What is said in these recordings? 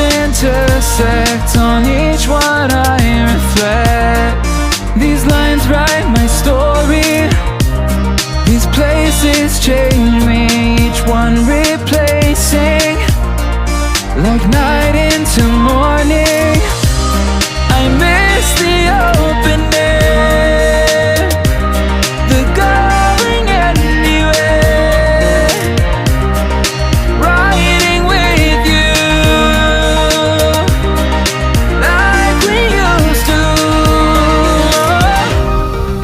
intersect, on each one I reflect. These lines write my story, these places change me, each one replacing, like night into morning. I miss the open air, the going anywhere, riding with you like we used to.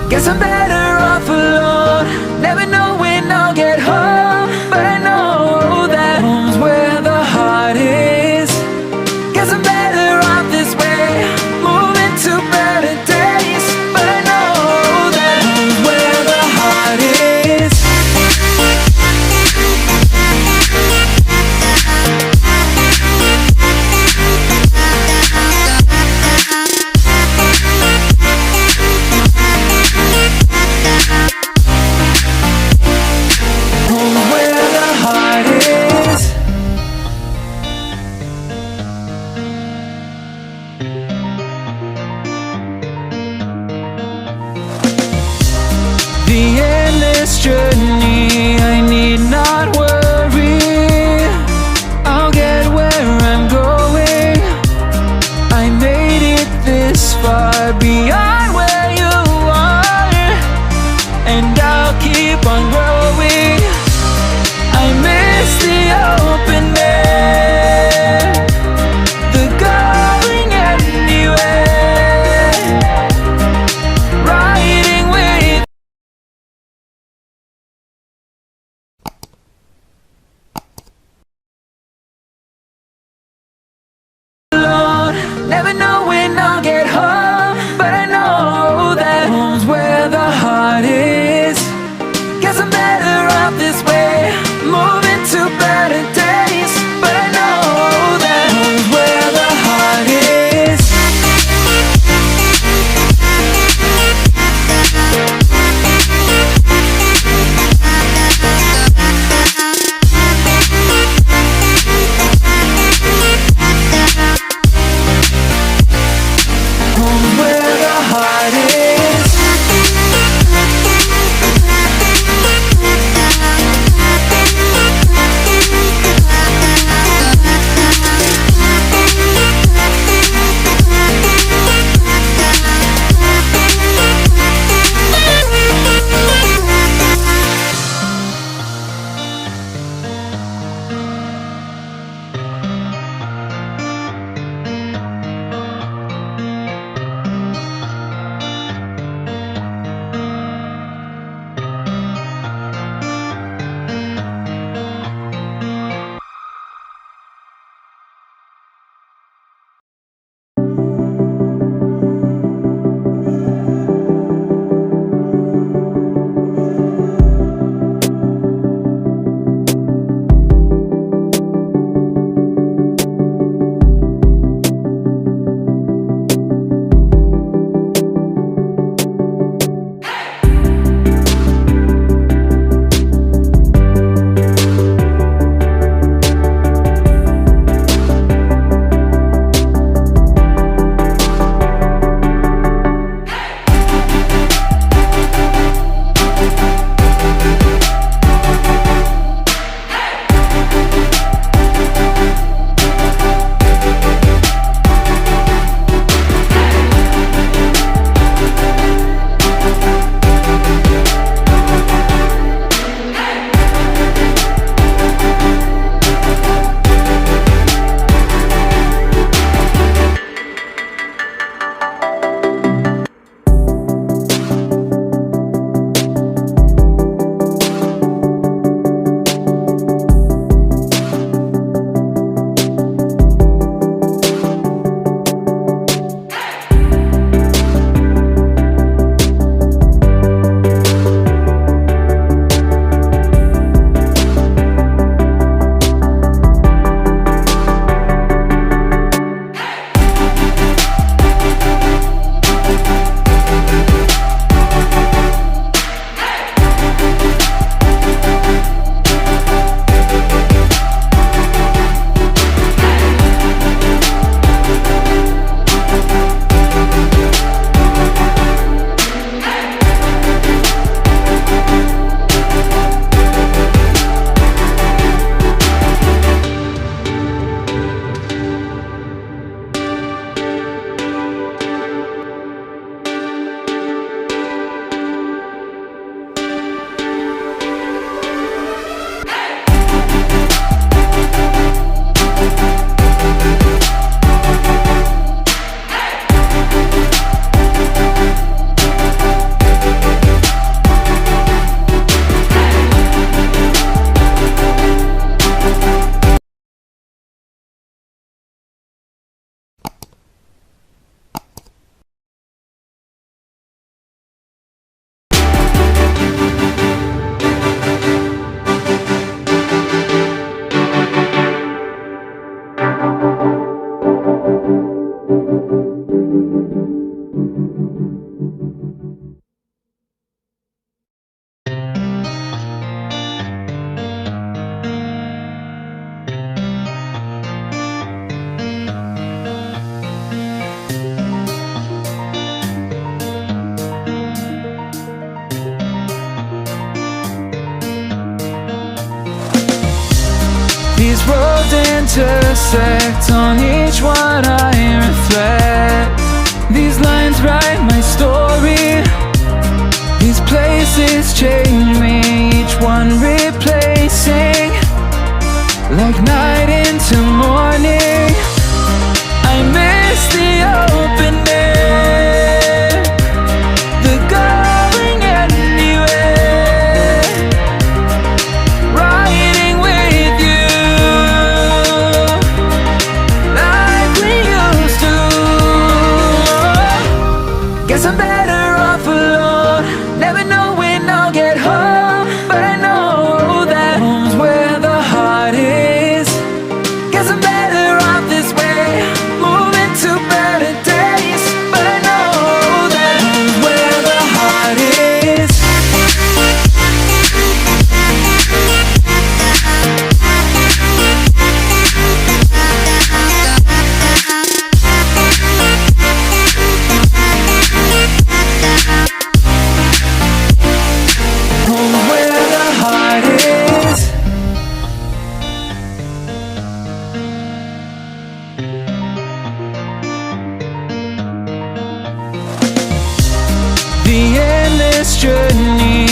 Guess I'm better off alone, never know when I'll get home, but I know that home's where the heart is. Guess I'm better off this way, moving to better days, but I know that home's where the heart is. Home's where the heart is. The endless journey, I need not worry, I'll get where I'm going. I made it this far, beyond where you are, and I'll keep on growing. I miss the open air, the going anywhere, riding with. Alone, never know when I'll get home, but I know that home's where the heart is. Guess I'm better off this way, moving to better days, but I know that home's where the heart is. Home's where the heart is. worlds intersect, on each one I reflect. These lines write my story, these places change me, each one replacing, like night into morning. I miss the open air, the going anywhere, riding with you, like we used to. Guess I'm better off alone, never know when I'll get home, but I know that home's where the heart is. Guess I'm better off this way, moving to better days, but I know that home's where the heart is. Home's where the heart is. The endless journey